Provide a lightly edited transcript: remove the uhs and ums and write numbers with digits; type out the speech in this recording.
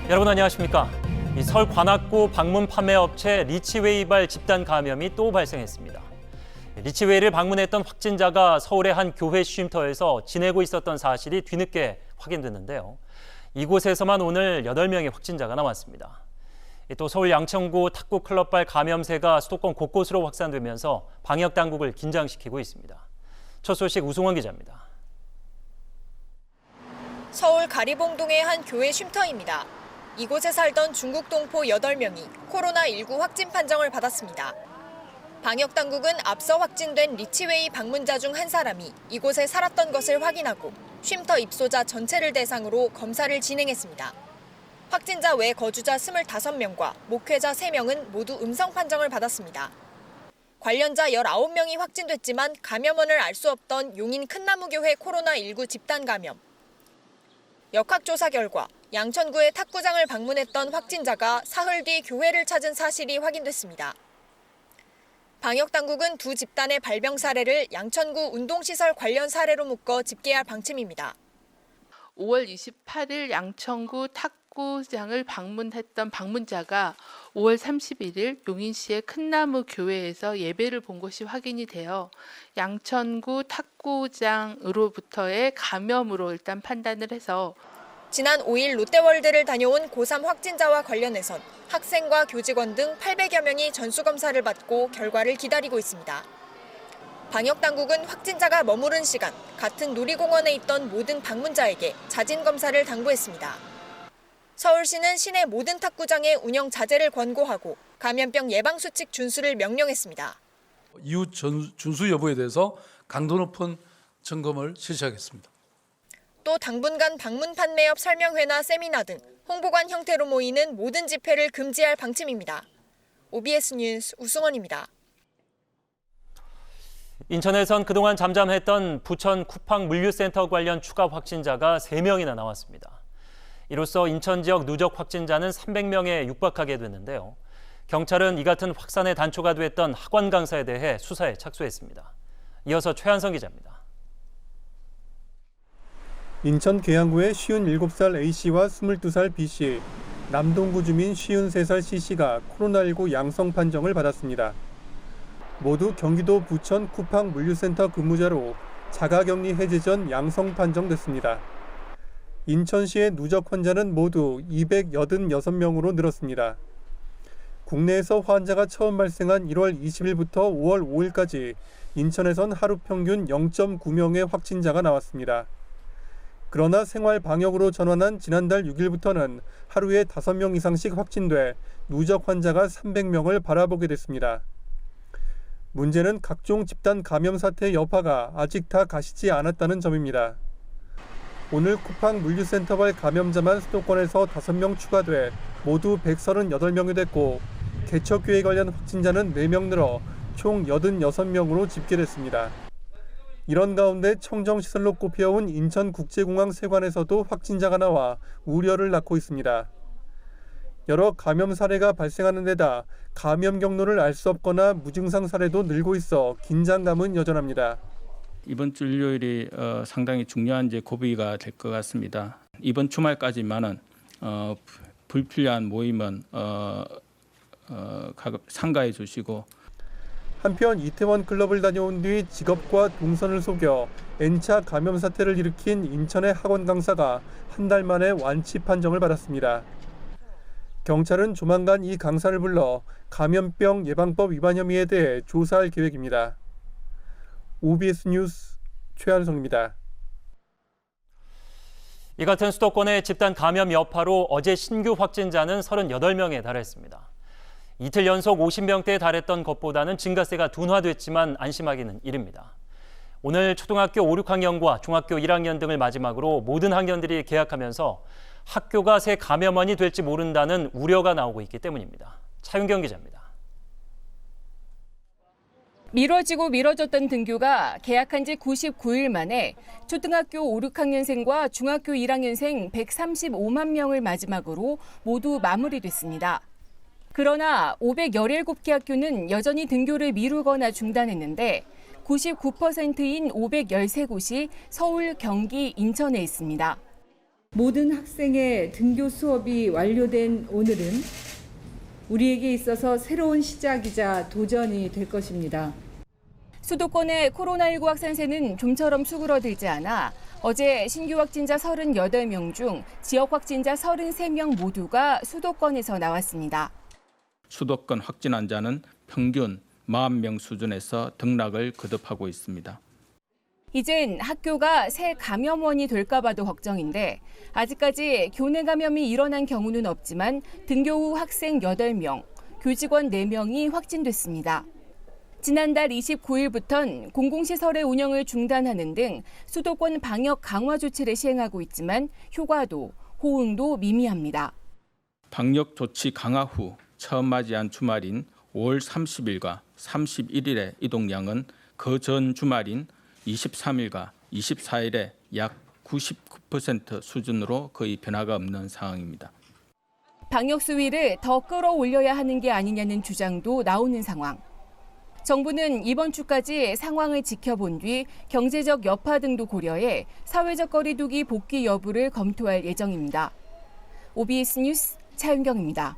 여러분 안녕하십니까? 서울 관악구 방문 판매 업체 리치웨이발 집단 감염이 또 발생했습니다. 리치웨이를 방문했던 확진자가 서울의 한 교회 쉼터에서 지내고 있었던 사실이 뒤늦게 확인됐는데요. 이곳에서만 오늘 8명의 확진자가 나왔습니다. 또 서울 양천구 탁구 클럽발 감염세가 수도권 곳곳으로 확산되면서 방역 당국을 긴장시키고 있습니다. 첫 소식 우승원 기자입니다. 서울 가리봉동의 한 교회 쉼터입니다. 이곳에 살던 중국 동포 8명이 코로나19 확진 판정을 받았습니다. 방역 당국은 앞서 확진된 리치웨이 방문자 중 한 사람이 이곳에 살았던 것을 확인하고 쉼터 입소자 전체를 대상으로 검사를 진행했습니다. 확진자 외 거주자 25명과 목회자 3명은 모두 음성 판정을 받았습니다. 관련자 19명이 확진됐지만 감염원을 알 수 없던 용인 큰나무교회 코로나19 집단 감염. 역학조사 결과 양천구의 탁구장을 방문했던 확진자가 사흘 뒤 교회를 찾은 사실이 확인됐습니다. 방역당국은 두 집단의 발병 사례를 양천구 운동시설 관련 사례로 묶어 집계할 방침입니다. 5월 28일 양천구 탁구장을 방문했던 방문자가 5월 31일 용인시의 큰나무 교회에서 예배를 본 것이 확인이 되어 양천구 탁구장으로부터의 감염으로 일단 판단을 해서 지난 5일 롯데월드를 다녀온 고3 확진자와 관련해선 학생과 교직원 등 800여 명이 전수검사를 받고 결과를 기다리고 있습니다. 방역당국은 확진자가 머무른 시간 같은 놀이공원에 있던 모든 방문자에게 자진검사를 당부했습니다. 서울시는 시내 모든 탁구장의 운영 자제를 권고하고 감염병 예방수칙 준수를 명령했습니다. 이후 준수 여부에 대해서 강도 높은 점검을 실시하겠습니다. 또 당분간 방문 판매업 설명회나 세미나 등 홍보관 형태로 모이는 모든 집회를 금지할 방침입니다. OBS 뉴스 우승원입니다. 인천에선 그동안 잠잠했던 부천 쿠팡 물류센터 관련 추가 확진자가 3명이나 나왔습니다. 이로써 인천 지역 누적 확진자는 300명에 육박하게 됐는데요. 경찰은 이 같은 확산의 단초가 됐던 학원 강사에 대해 수사에 착수했습니다. 이어서 최한성 기자입니다. 인천 계양구의 57살 A씨와 22살 B씨, 남동구 주민 53살 C씨가 코로나19 양성 판정을 받았습니다. 모두 경기도 부천 쿠팡 물류센터 근무자로 자가격리 해제 전 양성 판정됐습니다. 인천시의 누적 환자는 모두 286명으로 늘었습니다. 국내에서 환자가 처음 발생한 1월 20일부터 5월 5일까지 인천에선 하루 평균 0.9명의 확진자가 나왔습니다. 그러나 생활 방역으로 전환한 지난달 6일부터는 하루에 5명 이상씩 확진돼 누적 환자가 300명을 바라보게 됐습니다. 문제는 각종 집단 감염 사태의 여파가 아직 다 가시지 않았다는 점입니다. 오늘 쿠팡 물류센터발 감염자만 수도권에서 5명 추가돼 모두 138명이 됐고 개척교회 관련 확진자는 4명 늘어 총 86명으로 집계됐습니다. 이런 가운데 청정시설로 꼽혀온 인천국제공항 세관에서도 확진자가 나와 우려를 낳고 있습니다. 여러 감염 사례가 발생하는 데다 감염 경로를 알 수 없거나 무증상 사례도 늘고 있어 긴장감은 여전합니다. 이번 주 일요일이 상당히 중요한 고비가 될 것 같습니다. 이번 주말까지만은 불필요한 모임은 삼가해 주시고 한편 이태원 클럽을 다녀온 뒤 직업과 동선을 속여 N차 감염 사태를 일으킨 인천의 학원 강사가 한 달 만에 완치 판정을 받았습니다. 경찰은 조만간 이 강사를 불러 감염병 예방법 위반 혐의에 대해 조사할 계획입니다. OBS 뉴스 최한성입니다. 이 같은 수도권의 집단 감염 여파로 어제 신규 확진자는 38명에 달했습니다. 이틀 연속 50명대에 달했던 것보다는 증가세가 둔화됐지만 안심하기는 이릅니다. 오늘 초등학교 5, 6학년과 중학교 1학년 등을 마지막으로 모든 학년들이 개학하면서 학교가 새 감염원이 될지 모른다는 우려가 나오고 있기 때문입니다. 차윤경 기자입니다. 미뤄지고 미뤄졌던 등교가 개학한 지 99일 만에 초등학교 5, 6학년생과 중학교 1학년생 135만 명을 마지막으로 모두 마무리됐습니다. 그러나 517개 학교는 여전히 등교를 미루거나 중단했는데 99%인 513곳이 서울, 경기, 인천에 있습니다. 모든 학생의 등교 수업이 완료된 오늘은 우리에게 있어서 새로운 시작이자 도전이 될 것입니다. 수도권의 코로나19 확산세는 좀처럼 수그러들지 않아 어제 신규 확진자 38명 중 지역 확진자 33명 모두가 수도권에서 나왔습니다. 수도권 확진 환자는 평균 40명 수준에서 등락을 거듭하고 있습니다. 이젠 학교가 새 감염원이 될까 봐도 걱정인데 아직까지 교내 감염이 일어난 경우는 없지만 등교 후 학생 8명, 교직원 4명이 확진됐습니다. 지난달 29일부터는 공공시설의 운영을 중단하는 등 수도권 방역 강화 조치를 시행하고 있지만 효과도, 호응도 미미합니다. 방역 조치 강화 후 처음 맞이한 주말인 5월 30일과 31일의 이동량은 그 전 주말인 23일과 24일에 약 99% 수준으로 거의 변화가 없는 상황입니다. 방역 수위를 더 끌어올려야 하는 게 아니냐는 주장도 나오는 상황. 정부는 이번 주까지 상황을 지켜본 뒤 경제적 여파 등도 고려해 사회적 거리 두기 복귀 여부를 검토할 예정입니다. OBS 뉴스 차윤경입니다.